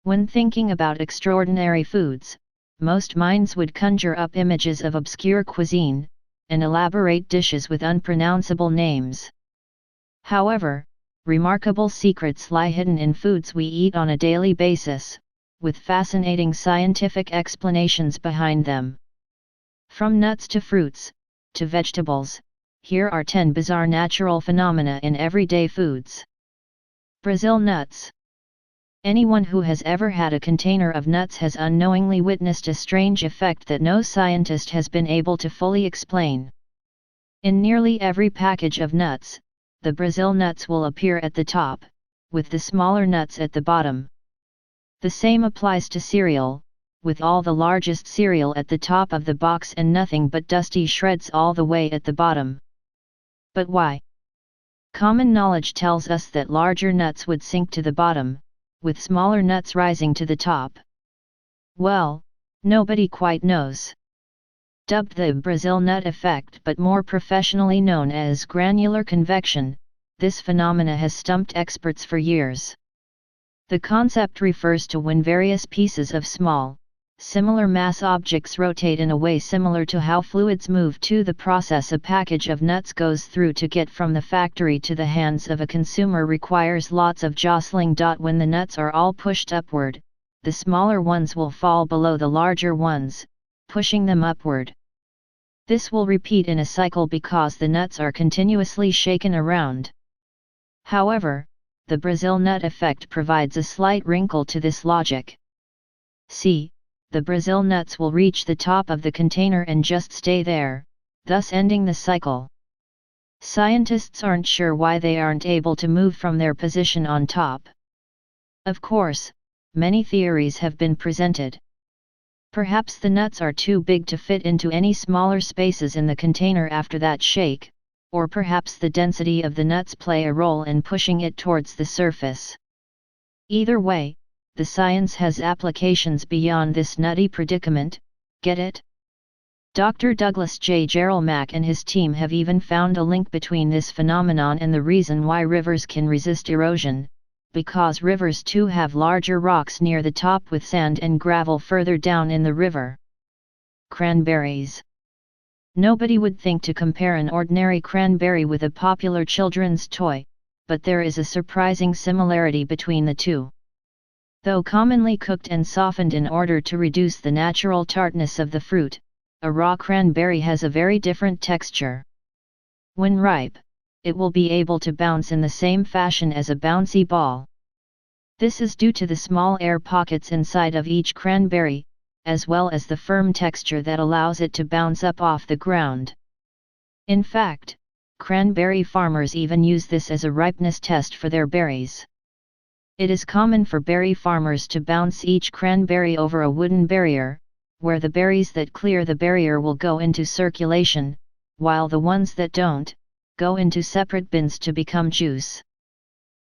When thinking about extraordinary foods, most minds would conjure up images of obscure cuisine, and elaborate dishes with unpronounceable names. However, remarkable secrets lie hidden in foods we eat on a daily basis, with fascinating scientific explanations behind them. From nuts to fruits, to vegetables, here are 10 bizarre natural phenomena in everyday foods. Brazil nuts. Anyone who has ever had a container of nuts has unknowingly witnessed a strange effect that no scientist has been able to fully explain. In nearly every package of nuts, the Brazil nuts will appear at the top, with the smaller nuts at the bottom. The same applies to cereal, with all the largest cereal at the top of the box and nothing but dusty shreds all the way at the bottom. But why? Common knowledge tells us that larger nuts would sink to the bottom, with smaller nuts rising to the top. Well, nobody quite knows. Dubbed the Brazil nut effect but more professionally known as granular convection, this phenomena has stumped experts for years. The concept refers to when various pieces of small, similar mass objects rotate in a way similar to how fluids move to the process a package of nuts goes through to get from the factory to the hands of a consumer requires lots of jostling. When the nuts are all pushed upward, the smaller ones will fall below the larger ones, pushing them upward. This will repeat in a cycle because the nuts are continuously shaken around. However, the Brazil nut effect provides a slight wrinkle to this logic. See, the Brazil nuts will reach the top of the container and just stay there, thus ending the cycle. Scientists aren't sure why they aren't able to move from their position on top. Of course, many theories have been presented. Perhaps the nuts are too big to fit into any smaller spaces in the container after that shake, or perhaps the density of the nuts play a role in pushing it towards the surface. Either way, the science has applications beyond this nutty predicament, get it? Dr. Douglas J. Gerald and his team have even found a link between this phenomenon and the reason why rivers can resist erosion, because rivers too have larger rocks near the top with sand and gravel further down in the river. Cranberries. Nobody would think to compare an ordinary cranberry with a popular children's toy, but there is a surprising similarity between the two. Though commonly cooked and softened in order to reduce the natural tartness of the fruit, a raw cranberry has a very different texture. When ripe, it will be able to bounce in the same fashion as a bouncy ball. This is due to the small air pockets inside of each cranberry, as well as the firm texture that allows it to bounce up off the ground. In fact, cranberry farmers even use this as a ripeness test for their berries. It is common for berry farmers to bounce each cranberry over a wooden barrier, where the berries that clear the barrier will go into circulation, while the ones that don't, go into separate bins to become juice.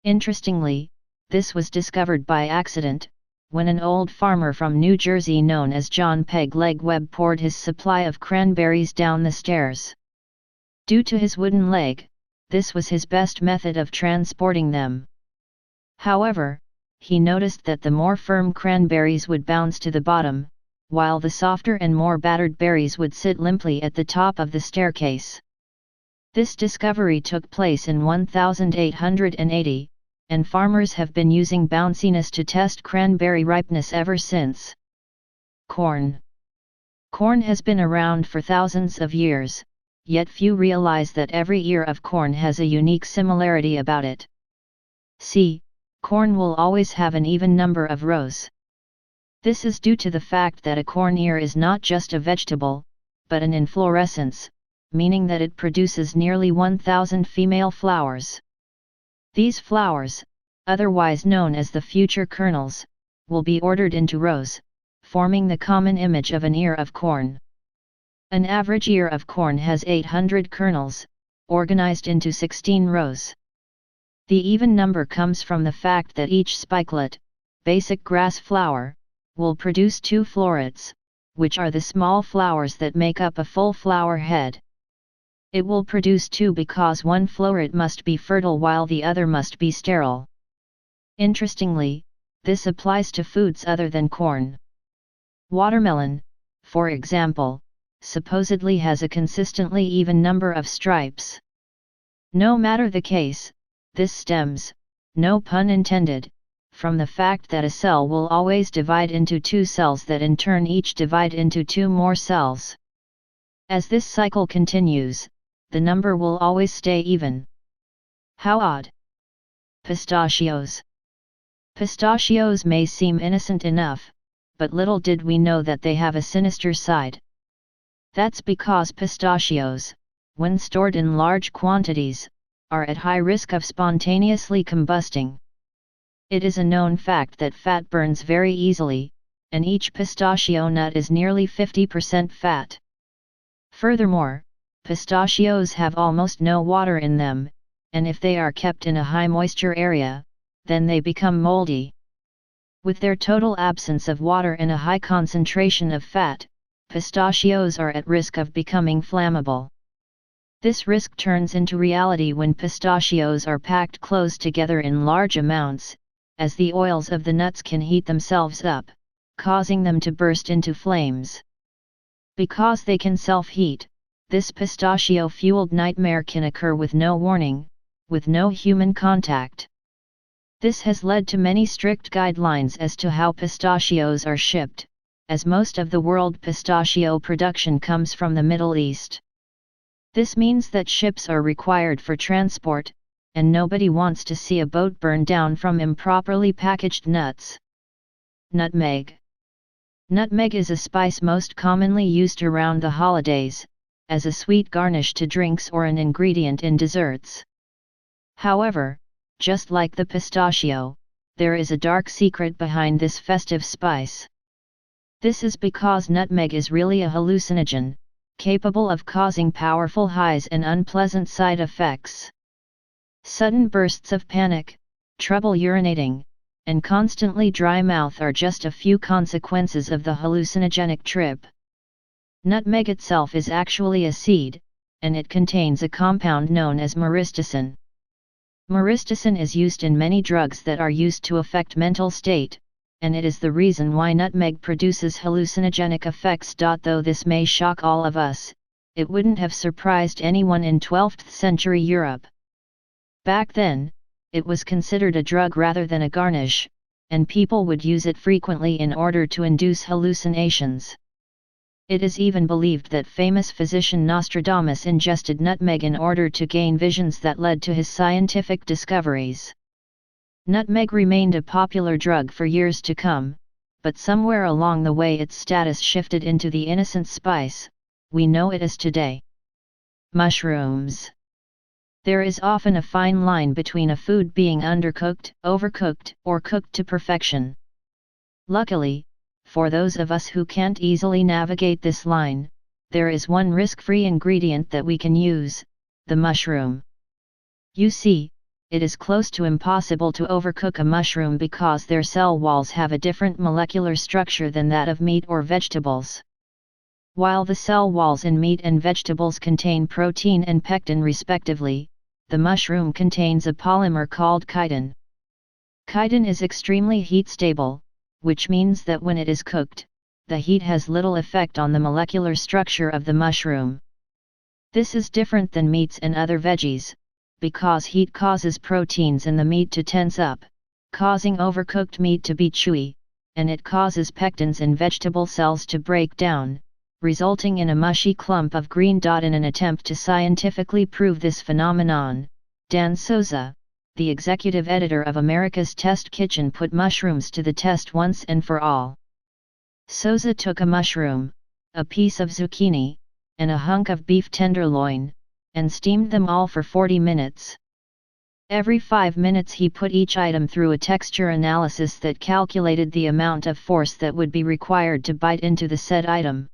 Interestingly, this was discovered by accident, when an old farmer from New Jersey known as John Peg Leg Webb poured his supply of cranberries down the stairs. Due to his wooden leg, this was his best method of transporting them. However, he noticed that the more firm cranberries would bounce to the bottom, while the softer and more battered berries would sit limply at the top of the staircase. This discovery took place in 1880, and farmers have been using bounciness to test cranberry ripeness ever since. Corn. Corn has been around for thousands of years, yet few realize that every ear of corn has a unique similarity about it. See, corn will always have an even number of rows. This is due to the fact that a corn ear is not just a vegetable, but an inflorescence, meaning that it produces nearly 1,000 female flowers. These flowers, otherwise known as the future kernels, will be ordered into rows, forming the common image of an ear of corn. An average ear of corn has 800 kernels, organized into 16 rows. The even number comes from the fact that each spikelet, basic grass flower, will produce 2 florets, which are the small flowers that make up a full flower head. It will produce 2 because one floret must be fertile while the other must be sterile. Interestingly, This applies to foods other than corn. Watermelon, for example, supposedly has a consistently even number of stripes. No matter the case, this stems, no pun intended, from the fact that a cell will always divide into two cells that in turn each divide into two more cells. As this cycle continues, the number will always stay even. How odd! Pistachios. Pistachios may seem innocent enough, but little did we know that they have a sinister side. That's because pistachios, when stored in large quantities, are at high risk of spontaneously combusting. It is a known fact that fat burns very easily, and each pistachio nut is nearly 50% fat. Furthermore, pistachios have almost no water in them, and if they are kept in a high moisture area, then they become moldy. With their total absence of water and a high concentration of fat, pistachios are at risk of becoming flammable. This risk turns into reality when pistachios are packed close together in large amounts, as the oils of the nuts can heat themselves up, causing them to burst into flames. Because they can self-heat, this pistachio-fueled nightmare can occur with no warning, with no human contact. This has led to many strict guidelines as to how pistachios are shipped, as most of the world pistachio production comes from the Middle East. This means that ships are required for transport, and nobody wants to see a boat burn down from improperly packaged nuts. Nutmeg. Nutmeg is a spice most commonly used around the holidays, as a sweet garnish to drinks or an ingredient in desserts. However, just like the pistachio, there is a dark secret behind this festive spice. This is because nutmeg is really a hallucinogen, capable of causing powerful highs and unpleasant side effects. Sudden bursts of panic, trouble urinating, and constantly dry mouth are just a few consequences of the hallucinogenic trip. Nutmeg itself is actually a seed, and it contains a compound known as myristicin. Myristicin is used in many drugs that are used to affect mental state, and it is the reason why nutmeg produces hallucinogenic effects. Though this may shock all of us, it wouldn't have surprised anyone in 12th century Europe. Back then, it was considered a drug rather than a garnish, and people would use it frequently in order to induce hallucinations. It is even believed that famous physician Nostradamus ingested nutmeg in order to gain visions that led to his scientific discoveries. Nutmeg remained a popular drug for years to come, but somewhere along the way its status shifted into the innocent spice we know it as today. Mushrooms. There is often a fine line between a food being undercooked, overcooked, or cooked to perfection. Luckily, for those of us who can't easily navigate this line, there is one risk-free ingredient that we can use: the mushroom. You see, it is close to impossible to overcook a mushroom because their cell walls have a different molecular structure than that of meat or vegetables. While the cell walls in meat and vegetables contain protein and pectin respectively, the mushroom contains a polymer called chitin. Chitin is extremely heat-stable, which means that when it is cooked, the heat has little effect on the molecular structure of the mushroom. This is different than meats and other veggies, because heat causes proteins in the meat to tense up, causing overcooked meat to be chewy, and it causes pectins in vegetable cells to break down, resulting in a mushy clump of green. In an attempt to scientifically prove this phenomenon, Dan Souza, the executive editor of America's Test Kitchen, put mushrooms to the test once and for all. Souza took a mushroom, a piece of zucchini, and a hunk of beef tenderloin, and steamed them all for 40 minutes. Every 5 minutes he put each item through a texture analysis that calculated the amount of force that would be required to bite into the said item.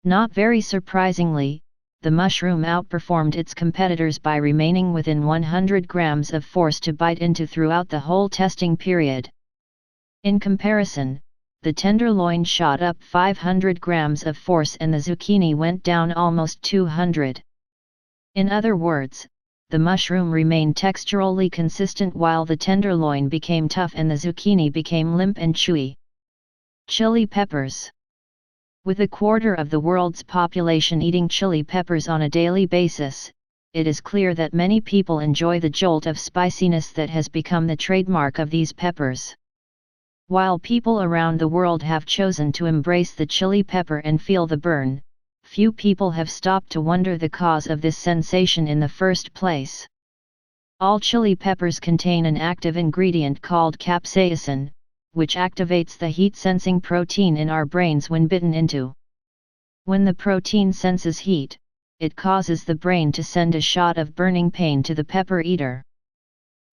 Not very surprisingly, the mushroom outperformed its competitors by remaining within 100 grams of force to bite into throughout the whole testing period. In comparison, the tenderloin shot up 500 grams of force and the zucchini went down almost 200. In other words, the mushroom remained texturally consistent while the tenderloin became tough and the zucchini became limp and chewy. Chili peppers. With a quarter of the world's population eating chili peppers on a daily basis, it is clear that many people enjoy the jolt of spiciness that has become the trademark of these peppers. While people around the world have chosen to embrace the chili pepper and feel the burn, few people have stopped to wonder the cause of this sensation in the first place. All chili peppers contain an active ingredient called capsaicin, which activates the heat-sensing protein in our brains when bitten into. When the protein senses heat, it causes the brain to send a shot of burning pain to the pepper eater.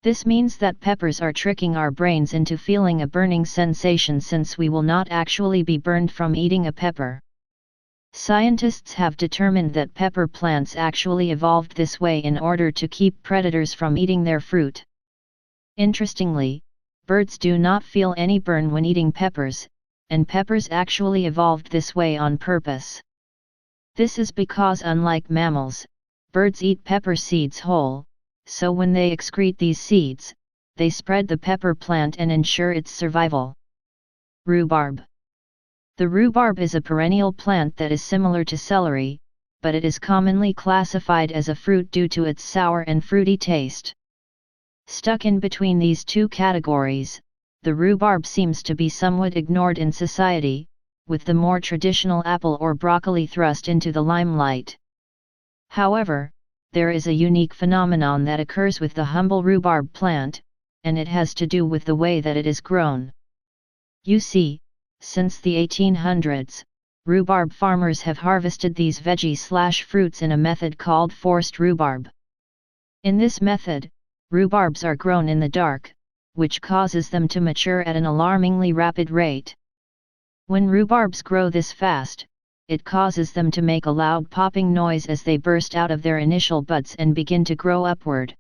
This means that peppers are tricking our brains into feeling a burning sensation since we will not actually be burned from eating a pepper. Scientists have determined that pepper plants actually evolved this way in order to keep predators from eating their fruit. Interestingly, birds do not feel any burn when eating peppers, and peppers actually evolved this way on purpose. This is because unlike mammals, birds eat pepper seeds whole, so when they excrete these seeds, they spread the pepper plant and ensure its survival. Rhubarb. The rhubarb is a perennial plant that is similar to celery, but it is commonly classified as a fruit due to its sour and fruity taste. Stuck in between these two categories, the rhubarb seems to be somewhat ignored in society, with the more traditional apple or broccoli thrust into the limelight. However, there is a unique phenomenon that occurs with the humble rhubarb plant, and it has to do with the way that it is grown. You see, since the 1800s, rhubarb farmers have harvested these veggies/fruits in a method called forced rhubarb. In this method, rhubarbs are grown in the dark, which causes them to mature at an alarmingly rapid rate. When rhubarbs grow this fast, it causes them to make a loud popping noise as they burst out of their initial buds and begin to grow upward.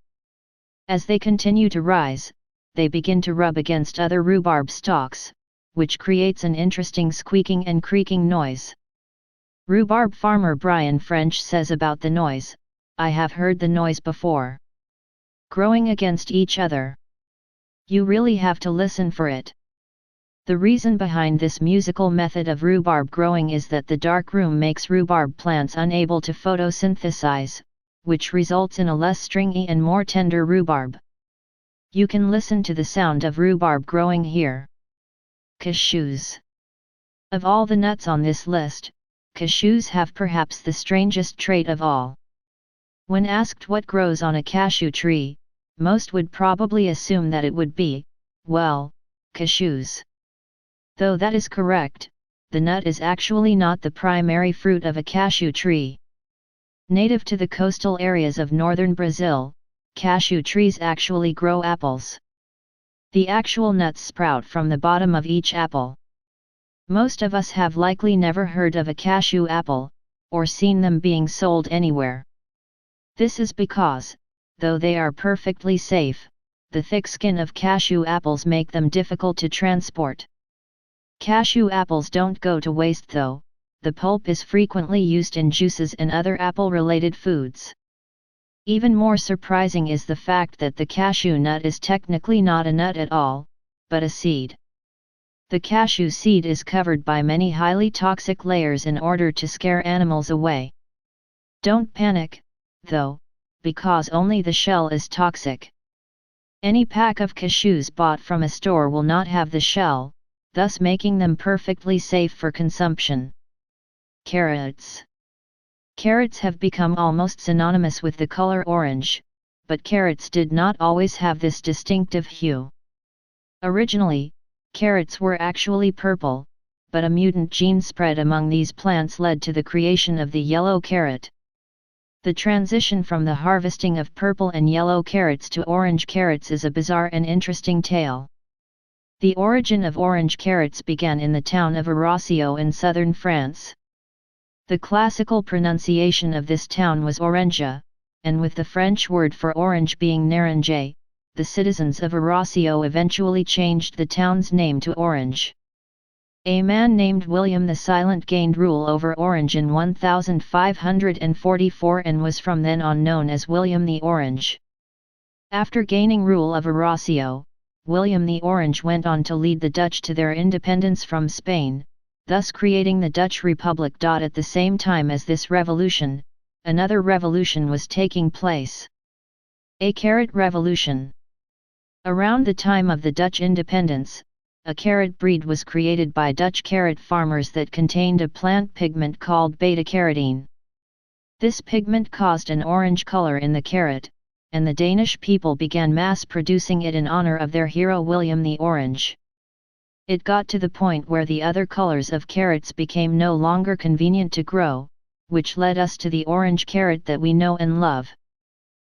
As they continue to rise, they begin to rub against other rhubarb stalks, which creates an interesting squeaking and creaking noise. Rhubarb farmer Brian French says about the noise, "I have heard the noise before. Growing against each other. You really have to listen for it." The reason behind this musical method of rhubarb growing is that the dark room makes rhubarb plants unable to photosynthesize, which results in a less stringy and more tender rhubarb. You can listen to the sound of rhubarb growing here. Cashews. Of all the nuts on this list, cashews have perhaps the strangest trait of all. When asked what grows on a cashew tree, most would probably assume that it would be, well, cashews. Though that is correct, the nut is actually not the primary fruit of a cashew tree. Native to the coastal areas of northern Brazil, cashew trees actually grow apples. The actual nuts sprout from the bottom of each apple. Most of us have likely never heard of a cashew apple, or seen them being sold anywhere. This is because, though they are perfectly safe, the thick skin of cashew apples make them difficult to transport. Cashew apples don't go to waste though, the pulp is frequently used in juices and other apple-related foods. Even more surprising is the fact that the cashew nut is technically not a nut at all, but a seed. The cashew seed is covered by many highly toxic layers in order to scare animals away. Don't panic, though, because only the shell is toxic. Any pack of cashews bought from a store will not have the shell, thus making them perfectly safe for consumption. Carrots. Carrots have become almost synonymous with the color orange, but carrots did not always have this distinctive hue. Originally, carrots were actually purple, but a mutant gene spread among these plants led to the creation of the yellow carrot. The transition from the harvesting of purple and yellow carrots to orange carrots is a bizarre and interesting tale. The origin of orange carrots began in the town of Ajaccio in southern France. The classical pronunciation of this town was Orange, and with the French word for orange being narange, the citizens of Ajaccio eventually changed the town's name to Orange. A man named William the Silent gained rule over Orange in 1544 and was from then on known as William the Orange. After gaining rule of Arausio, William the Orange went on to lead the Dutch to their independence from Spain, thus creating the Dutch Republic. At the same time as this revolution, another revolution was taking place. A carrot revolution. Around the time of the Dutch independence, a carrot breed was created by Dutch carrot farmers that contained a plant pigment called beta-carotene. This pigment caused an orange color in the carrot, and the Danish people began mass-producing it in honor of their hero William the Orange. It got to the point where the other colors of carrots became no longer convenient to grow, which led us to the orange carrot that we know and love.